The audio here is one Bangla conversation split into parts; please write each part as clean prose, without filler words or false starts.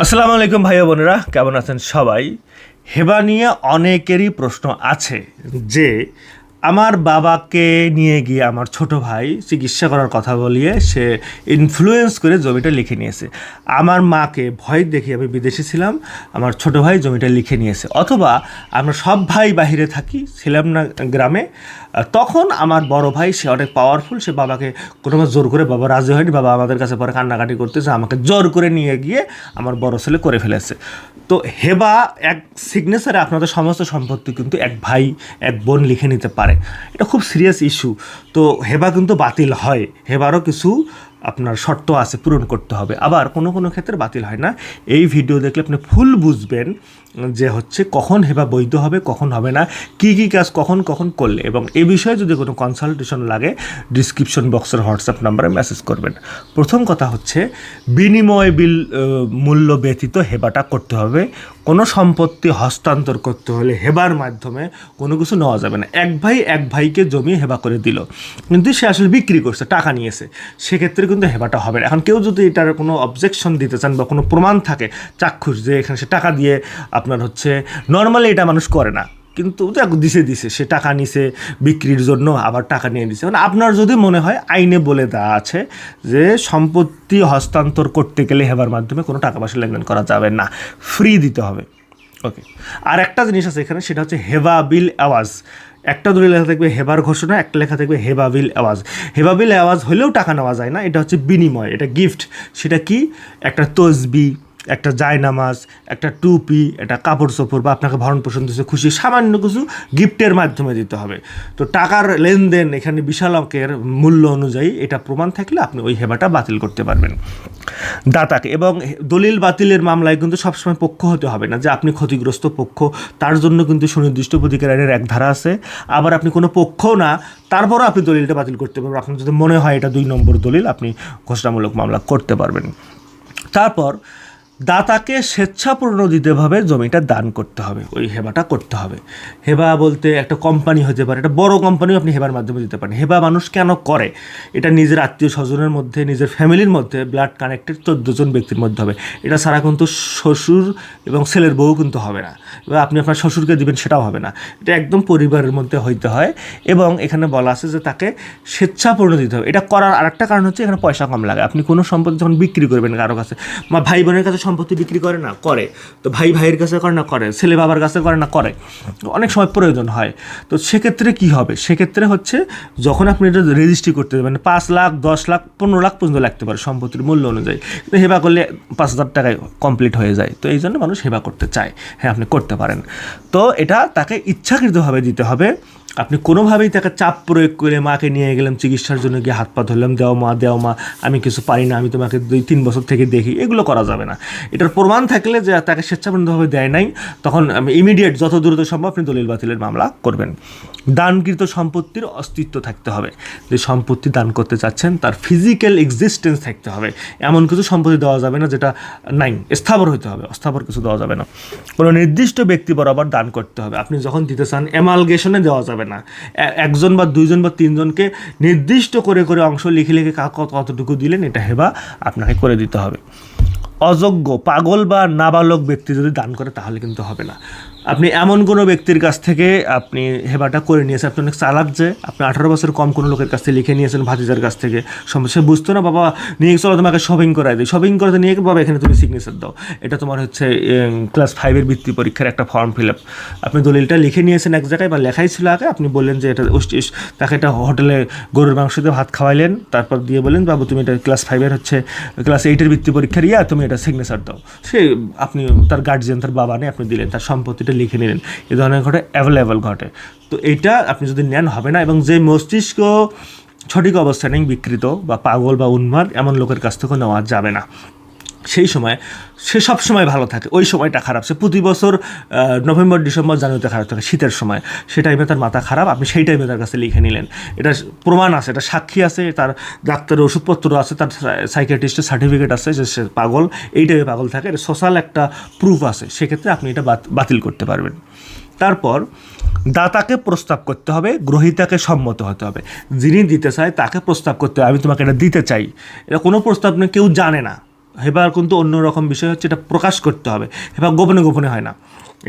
আসসালামু আলাইকুম ভাইয়া বোনেরা, কেমন আছেন সবাই? হেবা নিয়ে অনেকেরই প্রশ্ন আছে যে আমার বাবাকে নিয়ে গিয়ে আমার ছোট ভাই চিকিৎসা করার কথা বলিয়ে সে ইনফ্লুয়েন্স করে জমিটা লিখে নিয়েছে। আমার মাকে ভয় দেখিয়ে আমি বিদেশে ছিলাম, আমার ছোট ভাই জমিটা লিখে নিয়েছে। অথবা আমরা সব ভাই বাহিরে থাকি, ছিলাম না গ্রামে, তখন আমার বড় ভাই সে অনেক পাওয়ারফুল, সে বাবাকে কোনো জোর করে, বাবা রাজি হয়নি, বাবা আমাদের কাছে পরে কান্নাকাটি করতেছে, আমাকে জোর করে নিয়ে গিয়ে আমার বড় ছেলে করে ফেলেছে। তো হেবা এক সিগনেচারে আপনাদের সমস্ত সম্পত্তি কিন্তু এক ভাই এক বোন লিখে নিতে পারে। এটা খুব সিরিয়াস ইস্যু। তো হেবা কিন্তু বাতিল হয়, হেবারও কিছু আপনার শর্ত আছে, পূরণ করতে হবে। আবার কোনো কোনো ক্ষেত্রে বাতিল হয় না। এই ভিডিও দেখলে আপনি ফুল বুঝবেন যে হচ্ছে কখন হেবা বৈধ হবে, কখন হবে না, কী কী কাজ কখন কখন করলে। এবং এই বিষয়ে যদি কোনো কনসালটেশন লাগে ডিসক্রিপশন বক্সের হোয়াটসঅ্যাপ নাম্বারে মেসেজ করবেন। প্রথম কথা হচ্ছে বিনিময় মূল্য ব্যতীত হেবাটা করতে হবে। কোনো সম্পত্তি হস্তান্তর করতে হলে হেবার মাধ্যমে কোনো কিছু নেওয়া যাবে না। এক ভাই এক ভাইকে জমি হেবা করে দিল, কিন্তু সে আসলে বিক্রি করছে, টাকা নিয়েছে, সেক্ষেত্রে কিন্তু হেবাটা হবে না। এখন কেউ যদি এটার কোনো অবজেকশন দিতে চান বা কোনো প্রমাণ থাকে চাক্ষুষ যে এখানে সে টাকা দিয়ে আপনার হচ্ছে, নর্মালি এটা মানুষ করে না, কিন্তু দিছে সে টাকা নিছে বিক্রির জন্য, আবার টাকা নিয়ে দিছে। মানে আপনার যদি মনে হয় আইনে বলে দেওয়া আছে যে সম্পত্তি হস্তান্তর করতে গেলে হেবার মাধ্যমে কোনো টাকা পয়সা লেনদেন করা যাবে না, ফ্রি দিতে হবে। ওকে, আর একটা জিনিস আছে এখানে, সেটা হচ্ছে হেবা বিল আওয়াজ। একটা দূরে লেখা থাকবে হেবার ঘোষণা, একটা লেখা থাকবে হেবা বিল আওয়াজ। হেবা বিল আওয়াজ হলেও টাকা নেওয়া যায় না, এটা হচ্ছে বিনিময়, এটা গিফট। সেটা কি? একটা তসবি, একটা জায়নামাজ, একটা টুপি, একটা কাপড় চোপড়, বা আপনাকে ভরণ পোষণ দিচ্ছে খুশি, সামান্য কিছু গিফটের মাধ্যমে দিতে হবে। তো টাকার লেনদেন এখানে বিশাল অঙ্কের মূল্য অনুযায়ী এটা প্রমাণ থাকলে আপনি ওই হেবাটা বাতিল করতে পারবেন দাতাকে। এবং দলিল বাতিলের মামলায় কিন্তু সবসময় পক্ষ হতে হবে না যে আপনি ক্ষতিগ্রস্ত পক্ষ, তার জন্য কিন্তু সুনির্দিষ্ট অধিকার আইনের এক ধারা আছে। আবার আপনি কোনো পক্ষও না, তারপরও আপনি দলিলটা বাতিল করতে পারবেন। আপনার যদি মনে হয় এটা 2 নম্বর দলিল, আপনি ঘোষণামূলক মামলা করতে পারবেন। তারপর দাতাকে স্বেচ্ছাপ্রণোদিতভাবে জমিটা দান করতে হবে, ওই হেবাটা করতে হবে। হেবা বলতে একটা কোম্পানি হতে পারে, একটা বড় কোম্পানিও আপনি হেবার মাধ্যমে দিতে পারেন। হেবা মানুষ কেন করে? এটা নিজের আত্মীয় স্বজনের মধ্যে, নিজের ফ্যামিলির মধ্যে, ব্লাড কানেক্টেড 14 জন ব্যক্তির মধ্যে হবে। এটা ছাড়া কিন্তু শ্বশুর এবং ছেলের বউ কিন্তু হবে না, এবার আপনি আপনার শ্বশুরকে দিবেন সেটাও হবে না। এটা একদম পরিবারের মধ্যে হইতে হয়। এবং এখানে বলা আছে যে তাকে স্বেচ্ছাপ্রণোদিত দিতে হবে। এটা করার আরেকটা কারণ হচ্ছে এখানে পয়সা কম লাগে। আপনি কোনো সম্পত্তি যখন বিক্রি করবেন কারো কাছে, ভাই বোনের কাছে সম্পত্তি বিক্রি করে না, করে তো ভাই ভাইয়ের কাছে করে না, করে ছেলে বাবার কাছে করে না, করে অনেক সময় প্রয়োজন হয়। তো সেক্ষেত্রে কি হবে? সেক্ষেত্রে হচ্ছে যখন আপনি এটা রেজিস্ট্রি করতে দেবেন, 5 লাখ 10 লাখ 15 লাখ পর্যন্ত লাগতে পারে সম্পত্তির মূল্য অনুযায়ী, কিন্তু হেবা করলে 5,000 টাকায় কমপ্লিট হয়ে যায়। তো এই জন্য মানুষ হেবা করতে চায়। হ্যাঁ, আপনি করতে পারেন। তো এটা তাকে ইচ্ছাকৃতভাবে দিতে হবে। আপনি কোনোভাবেই তাকে চাপ প্রয়োগ করে মাকে নিয়ে গেলাম চিকিৎসার জন্য, গিয়ে হাত পা ধরলাম, দেও মা আমি কিছু পারি না, আমি তোমাকে 2-3 বছর থেকে দেখি, এগুলো করা যাবে না। এটার প্রমাণ থাকলে যে তাকে স্বেচ্ছাপ্রণোদিতভাবে দেয় নাই, তখন ইমিডিয়েট যত দ্রুত সম্ভব আপনি দলিল বাতিলের মামলা করবেন। দানকৃত সম্পত্তির অস্তিত্ব থাকতে হবে। যে সম্পত্তি দান করতে চাচ্ছেন তার ফিজিক্যাল এক্সিস্টেন্স থাকতে হবে। এমন কিছু সম্পত্তি দেওয়া যাবে না যেটা নাই, স্থাবর হতে হবে, অস্থাবর কিছু দেওয়া যাবে না। কোনো নির্দিষ্ট ব্যক্তি বরাবর দান করতে হবে। আপনি যখন দিতে চান অ্যামালগেশনে দেওয়া যাবে না। একজন বা 2 জন বা 3 জনকে নির্দিষ্ট করে করে অংশ লিখে লিখে কতটুকু দিলেন এটা হেবা আপনাকে করে দিতে হবে। অযোগ্য, পাগল বা নাবালক ব্যক্তি যদি দান করে তাহলে কিন্তু হবে না। আপনি এমন কোনো ব্যক্তির কাছ থেকে আপনি হেবাটা করে নিয়েছেন, আপনি অনেক চালাক, যে আপনি 18 বছর কম কোনো লোকের কাছ থেকে লিখে নিয়েছেন, ভাতিজার কাছ থেকে, সে বুঝতো না, বাবা নিয়ে চলো তোমাকে শপিং করাই দিই, শপিং করতে নিয়ে বাবা এখানে তুমি সিগনেচার দাও, এটা তোমার হচ্ছে ক্লাস 5-এর বৃত্তি পরীক্ষার একটা ফর্ম ফিল আপ, আপনি দলিলটা লিখে নিয়েছেন এক জায়গায় বা লেখাই ছিল আগে, আপনি বললেন যে এটা তাকে একটা হোটেলে গরুর মাংস দিয়ে ভাত খাওয়াইলেন, তারপর দিয়ে বললেন বাবু তুমি এটা ক্লাস 5-এর হচ্ছে ক্লাস 8-এর বৃত্তি পরীক্ষার তুমি এটা সিগনেচার দাও। সে আপনি তার গার্জিয়ান, তার বাবা নেই, আপনি দিলেন, তার সম্পত্তিটা লিখে নিলেন। এই ধরনের ঘটে, অ্যাভেলেবল ঘটে। তো এইটা আপনি যদি নেন হবে না। এবং যে মস্তিষ্ক সঠিক অবস্থানে বিকৃত বা পাগল বা উন্মাদ এমন লোকের কাছ থেকে নেওয়া যাবে না। সেই সময় সে সব সময় ভালো থাকে, ওই সময়টা খারাপ, সে প্রতি বছর নভেম্বর ডিসেম্বর জানুয়ারিতে খারাপ থাকে, শীতের সময়, সে টাইমে তার মাথা খারাপ, আপনি সেই টাইমে তার কাছে লিখে নিলেন। এটা প্রমাণ আছে, এটা সাক্ষী আছে, তার ডাক্তারের ওষুধপত্র আছে, তার সাইকিয়াট্রিস্টের সার্টিফিকেট আছে যে সে পাগল, এই টাইমে পাগল থাকে, এটা সোশ্যাল একটা প্রুফ আছে, সেক্ষেত্রে আপনি এটা বাতিল করতে পারবেন। তারপর দাতাকে প্রস্তাব করতে হবে, গ্রহীতাকে সম্মত হতে হবে। যিনি দিতে চায় তাকে প্রস্তাব করতে হবে, আমি তোমাকে এটা দিতে চাই। এটা কোনো প্রস্তাব নেই, কেউ জানে না, হেবার কিন্তু অন্যরকম বিষয় হচ্ছে এটা প্রকাশ করতে হবে, হেবা গোপনে গোপনে হয় না,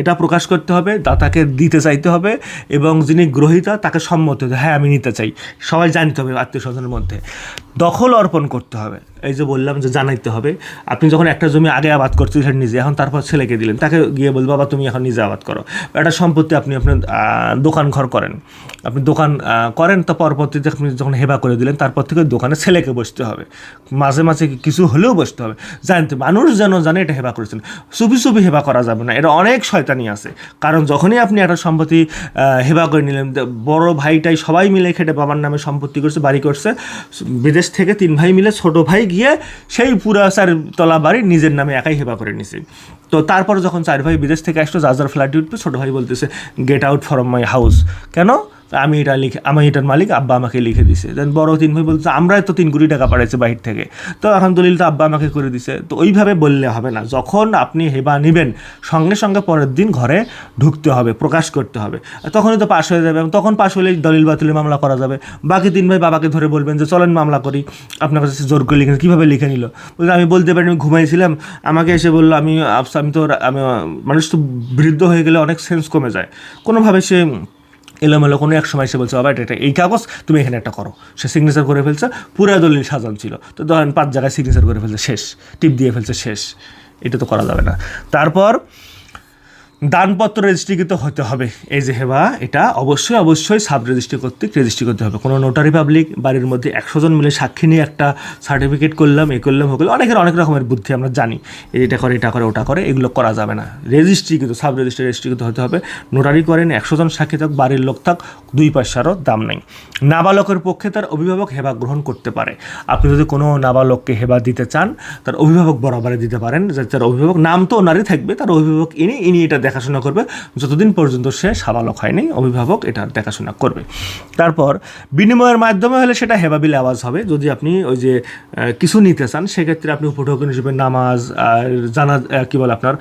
এটা প্রকাশ করতে হবে, দাতাকে দিতে চাইতে হবে এবং যিনি গ্রহীতা তাকে সম্মত হতে, হ্যাঁ আমি নিতে চাই, সবাই জানতে হবে আত্মীয় স্বজনের মধ্যে। দখল অর্পণ করতে হবে, এই যে বললাম যে জানাইতে হবে। আপনি যখন একটা জমি আগে আবাদ করছিলেন নিজে, এখন তারপর ছেলেকে দিলেন, তাকে গিয়ে বলবো বাবা তুমি এখন নিজে আবাদ করো। একটা সম্পত্তি আপনি আপনার দোকান ঘর করেন, আপনি দোকান করেন, তো পরবর্তীতে আপনি যখন হেবা করে দিলেন তারপর থেকে দোকানে ছেলেকে বসতে হবে, মাঝে মাঝে কিছু হলেও বসতে হবে, জানতে মানুষ যেন জানে এটা হেবা করেছেন। চুপি চুপি হেবা করা যাবে না, এটা অনেক শয়তানি আছে। কারণ যখনই আপনি একটা সম্পত্তি হেবা করে নিলেন, বড় ভাইটাই সবাই মিলে খেটে বাবার নামে সম্পত্তি করছে, বাড়ি করছে, বিদেশ থেকে 3 ভাই মিলে ছোট ভাই গিয়ে সেই পুরা 4 তলা বাড়ি নিজের নামে একাই হেবা করে নিছে। তো তারপর যখন 4 ভাই বিদেশ থেকে আসলো, যার ফ্ল্যাটে উঠবে, ছোটো ভাই বলতেছে get out from my house. কেন? আমি এটার মালিক, আব্বা আমাকে লিখে দিছে। দেন বড় 3 ভাই বলছে আমরাই তো 3 কোটি টাকা পাঠাইছে বাহির থেকে, তো এখন দলিলটা আব্বা আমাকে করে দিছে। তো ওইভাবে বললে হবে না, যখন আপনি হেবা নেবেন সঙ্গে সঙ্গে পরের দিন ঘরে ঢুকতে হবে, প্রকাশ করতে হবে, তখনই তো পাশ হয়ে যাবে। এবং তখন পাশ হলেই দলিল বাতিলের মামলা করা যাবে। বাকি 3 ভাই বাবাকে ধরে বলবেন যে চলেন মামলা করি, আপনার কাছে জোর করে লিখে, কীভাবে লিখে নিল? বলতে আমি বলতে পারি আমি ঘুমাইছিলাম, আমাকে এসে বললো আমি মানুষ তো বৃদ্ধ হয়ে গেলে অনেক সেন্স কমে যায়, কোনোভাবে সে এলোমেলো কোনো এক সময় সে বলছে বাবা এটা এই কাগজ তুমি এখানে একটা করো, সে সিগনেচার করে ফেলছে, পুরা দলিল সাজান ছিল, তো ধরেন 5 জায়গায় সিগনেচার করে ফেলছে, শেষ, টিপ দিয়ে ফেলছে, শেষ। এটা তো করা যাবে না। তারপর দানপত্র রেজিস্ট্রিকৃত হতে হবে। এই যে হেবা, এটা অবশ্যই সাব রেজিস্ট্রি কর্তৃক রেজিস্ট্রি করতে হবে। কোনো নোটারি পাবলিক বাড়ির মধ্যে 100 জন মিলে সাক্ষী নিয়ে একটা সার্টিফিকেট করলাম, অনেকের অনেক রকমের বুদ্ধি আমরা জানি, এটা করে ওটা করে, এগুলো করা যাবে না। রেজিস্ট্রিকৃত, সাব রেজিস্ট্রিকৃত হতে হবে। নোটারি করেন, 100 জন সাক্ষী থাক, বাড়ির লোক থাক, 2 পয়সারও দাম নেই। নাবালকের পক্ষে তার অভিভাবক হেবা গ্রহণ করতে পারে। আপনি যদি কোনো নাবালককে হেবা দিতে চান, তার অভিভাবক বরাবরে দিতে পারেন, যে তার অভিভাবক নাম তো ওনারই থাকবে, তার অভিভাবক ইনি এটা দেখাশোনা করবে যতদিন পর্যন্ত সে সাবালক হয়নি, অভিভাবক এটা দেখাশোনা করবে। তারপর বিনিময়ের মাধ্যমে হলে সেটা হেবা বিল আওয়াজ হবে। যদি আপনি ওই যে কিছু নিতে চান, সেক্ষেত্রে আপনি উপঢৌকন হিসেবে নামাজ, আপনার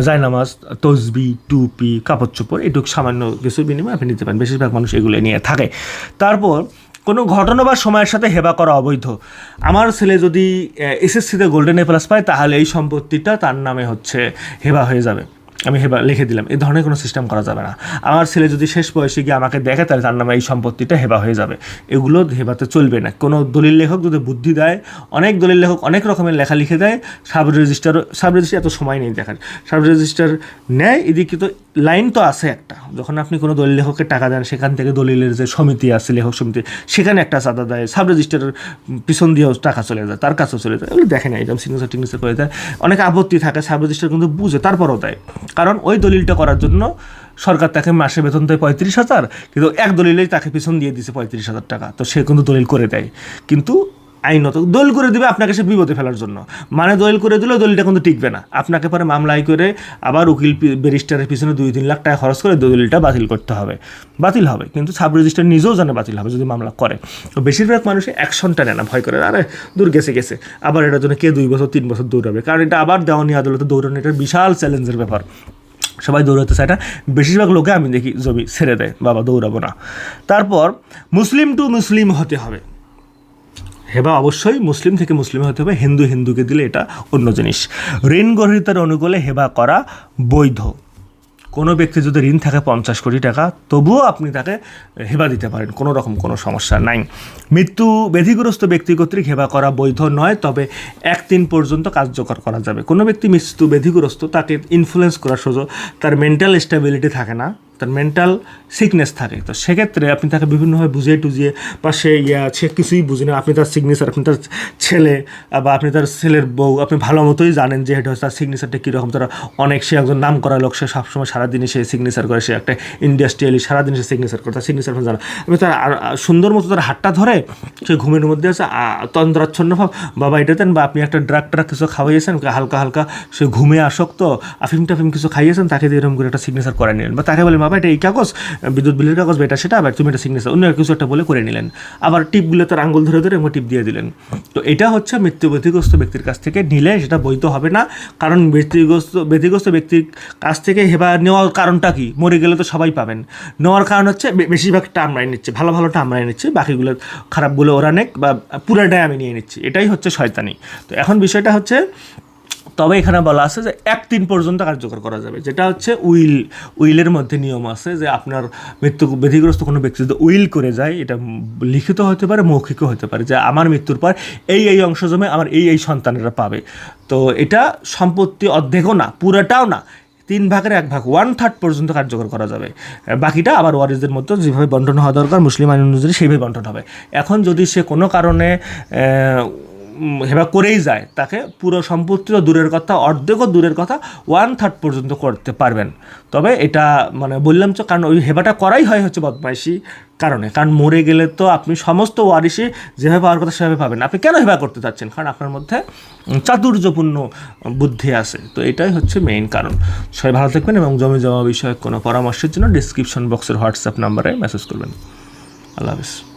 জায়নামাজ, তসবি, টুপি, কাপড় চোপড়, এটুকু সামান্য কিছু বিনিময়ে আপনি নিতে পারেন। বেশিরভাগ মানুষ এগুলো নিয়ে থাকে। তারপর কোনো ঘটনা বা সময়ের সাথে হেবা করা অবৈধ। আমার ছেলে যদি এসএসসিতে গোল্ডেন এ প্লাস পায়, তাহলে এই সম্পত্তিটা তার নামে হচ্ছে হেবা হয়ে যাবে, আমি হেবা লিখে দিলাম, এই ধরনের কোনো সিস্টেম করা যাবে না। আমার ছেলে যদি শেষ বয়সে গিয়ে আমাকে দেখে, তাহলে তার নামে এই সম্পত্তিটা হেবা হয়ে যাবে, এগুলো হেবাতে চলবে না। কোনো দলিল লেখক যদি বুদ্ধি দেয়, অনেক দলিল লেখক অনেক রকমের লেখা লিখে দেয়, সাব রেজিস্টার এত সময় নেই দেখার, সাব রেজিস্টার নেয়, এদিকে তো লাইন তো আছে একটা, যখন আপনি কোনো দলিল লেখককে টাকা দেন, সেখান থেকে দলিলের যে সমিতি আছে, লেখক সমিতি, সেখানে একটা চাঁদা দেয়, সাব রেজিস্টারের পিছন দিয়েও টাকা চলে যায়, তার কাছেও চলে যায়, এগুলো দেখে না, এরকম সিগনেচার করে দেয়। অনেক আপত্তি থাকে, সাব রেজিস্টার কিন্তু বুঝে, তারপরও দেয়, কারণ ওই দলিলটা করার জন্য সরকার তাকে মাসে বেতন দেয় 35,000, কিন্তু এক দলিলেই তাকে পিছন দিয়ে দিচ্ছে 35,000 টাকা, তো সে কিন্তু দলিল করে দেয়। কিন্তু আইনত দলিল করে দিবে আপনাকে সে বিপদে ফেলার জন্য, মানে দলিল করে দিলে দলিলটা কিন্তু টিকবে না, আপনাকে পরে মামলায় করে আবার উকিল ব্যারিস্টারের পিছনে 2-3 লাখ টাকা খরচ করে দলিলটা বাতিল করতে হবে, বাতিল হবে, কিন্তু সাব রেজিস্টার নিজেও জানে বাতিল হবে যদি মামলা করে। তো বেশিরভাগ মানুষ অ্যাকশনটা নেয় না, ভয় করে, আরে দূর গেছে, আবার এটার জন্য কে 2 বছর 3 বছর দৌড়াবে, কারণ এটা আবার দেওয়ানি আদালতে দৌড়ানো, এটা বিশাল চ্যালেঞ্জের ব্যাপার, সবাই দৌড়াতে চায় না, বেশিরভাগ লোকে আমি দেখি জমি ছেড়ে দেয়, বাবা দৌড়াবো না। তারপর মুসলিম টু মুসলিম হতে হবে। হেবা অবশ্যই মুসলিম থেকে মুসলিম হতে হবে, হিন্দুকে দিলে এটা অন্য জিনিস। ঋণ গ্রহীতার অনুকূলে হেবা করা বৈধ। কোনো ব্যক্তি যদি ঋণ থাকে 50 কোটি টাকা, তবুও আপনি তাকে হেবা দিতে পারেন, কোনো রকম কোনো সমস্যা নাই। মৃত্যু ব্যাধিগ্রস্ত ব্যক্তি কর্তৃক হেবা করা বৈধ নয়, তবে 1 দিন পর্যন্ত কার্যকর করা যাবে। কোনো ব্যক্তি মৃত্যু ব্যাধিগ্রস্ত, তাকে ইনফ্লুয়েন্স করার সুযোগ, তার মেন্টাল স্টেবিলিটি থাকে না, তার মেন্টাল সিকনেস থাকে, তো সেক্ষেত্রে আপনি তাকে বিভিন্নভাবে বুঝিয়ে টুজিয়ে, বা সে কিছুই বুঝে না, আপনি তার সিগনেচার, আপনি তার ছেলে বা আপনি তার ছেলের বউ, আপনি ভালো মতোই জানেন যে এটা তার সিগনেচারটা কীরকম, তারা সে একজন নাম করা লোক, সে সবসময় সারাদিনে সে সিগনেচার করে, সে একটা ইন্ডাস্ট্রিয়ালি সারাদিন সে সিগনেচার করে, তার সিগনেচার জানা, আপনি তার সুন্দর মতো তার হাতটা ধরে, সে ঘুমের মধ্যে আছে তন্দ্রাচ্ছন্ন ভাব, বাবা এটা দেন, বা আপনি একটা ড্রাগ কিছু খাওয়াইয়েছেন, হালকা সে ঘুমে আসক্ত, আফিম টাফিম কিছু খাইয়েছেন, তাকে দিয়ে এরকম করে একটা সিগনেচার করে নিলেন, বা তাকে বলেন বাবা বাবা এটা এই কাগজ, বিদ্যুৎ বিলের কাগজ বা এটা সেটা, আবার তুমি এটা সিগনেচার অন্য কিছু একটা বলে করে নিলেন, আবার টিপগুলো তার আঙুল ধরে ধরে টিপ দিয়ে দিলেন। তো এটা হচ্ছে ব্যতিগ্রস্ত ব্যক্তির কাছ থেকে নিলে সেটা বৈধ হবে না, কারণ ব্যতিগ্রস্ত ব্যক্তির কাছ থেকে হেবা নেওয়ার কারণটা কি, মরে গেলে তো সবাই পাবেন, নেওয়ার কারণ হচ্ছে বেশিরভাগ টার্মরাই নিচ্ছে, ভালো ভালোটা আমরাই নিচ্ছি, বাকিগুলো খারাপগুলো ওরা নেক বা পুরাটাই আমি নিয়ে নিচ্ছি, এটাই হচ্ছে শয়তানি। তো এখন বিষয়টা হচ্ছে, তবে এখানে বলা আছে যে 1-3 পর্যন্ত কার্যকর করা যাবে, যেটা হচ্ছে উইলের মধ্যে নিয়ম আছে যে আপনার ব্যতিগ্রস্ত কোনো ব্যক্তি যদি উইল করে যায়, এটা লিখিত হতে পারে, মৌখিকও হতে পারে, যে আমার মৃত্যুর পর এই অংশ জমে আমার এই সন্তানেরা পাবে। তো এটা সম্পত্তি অর্ধেকও না, পুরাটাও না, 3 ভাগের 1 ভাগ 1/3 পর্যন্ত কার্যকর করা যাবে। বাকিটা আবার ওয়ারিসদের মধ্যে যেভাবে বন্টন হওয়া দরকার মুসলিম আইন অনুযায়ী সেইভাবে বন্টন হবে। এখন যদি সে কোনো কারণে হেবা করেই যায়, তাকে পুরো সম্পত্তি তো দূরের কথা, অর্ধেকও দূরের কথা, 1/3 পর্যন্ত করতে পারবেন। তবে এটা মানে বললাম তো, কারণ ওই হেবাটা করাই হয় হচ্ছে বদমাইশি কারণে, কারণ মরে গেলে তো আপনি সমস্ত ওয়ারিশই যেভাবে পাওয়ার কথা সেভাবে পাবেন, আপনি কেন হেবা করতে চাচ্ছেন? কারণ আপনার মধ্যে চাতুর্যপূর্ণ বুদ্ধি আছে। তো এটাই হচ্ছে মেইন কারণ। সবাই ভালো থাকবেন এবং জমি জমা বিষয়ক কোনো পরামর্শের জন্য ডিসক্রিপশন বক্সের হোয়াটসঅ্যাপ নাম্বারে মেসেজ করবেন। আল্লাহ হাফিজ।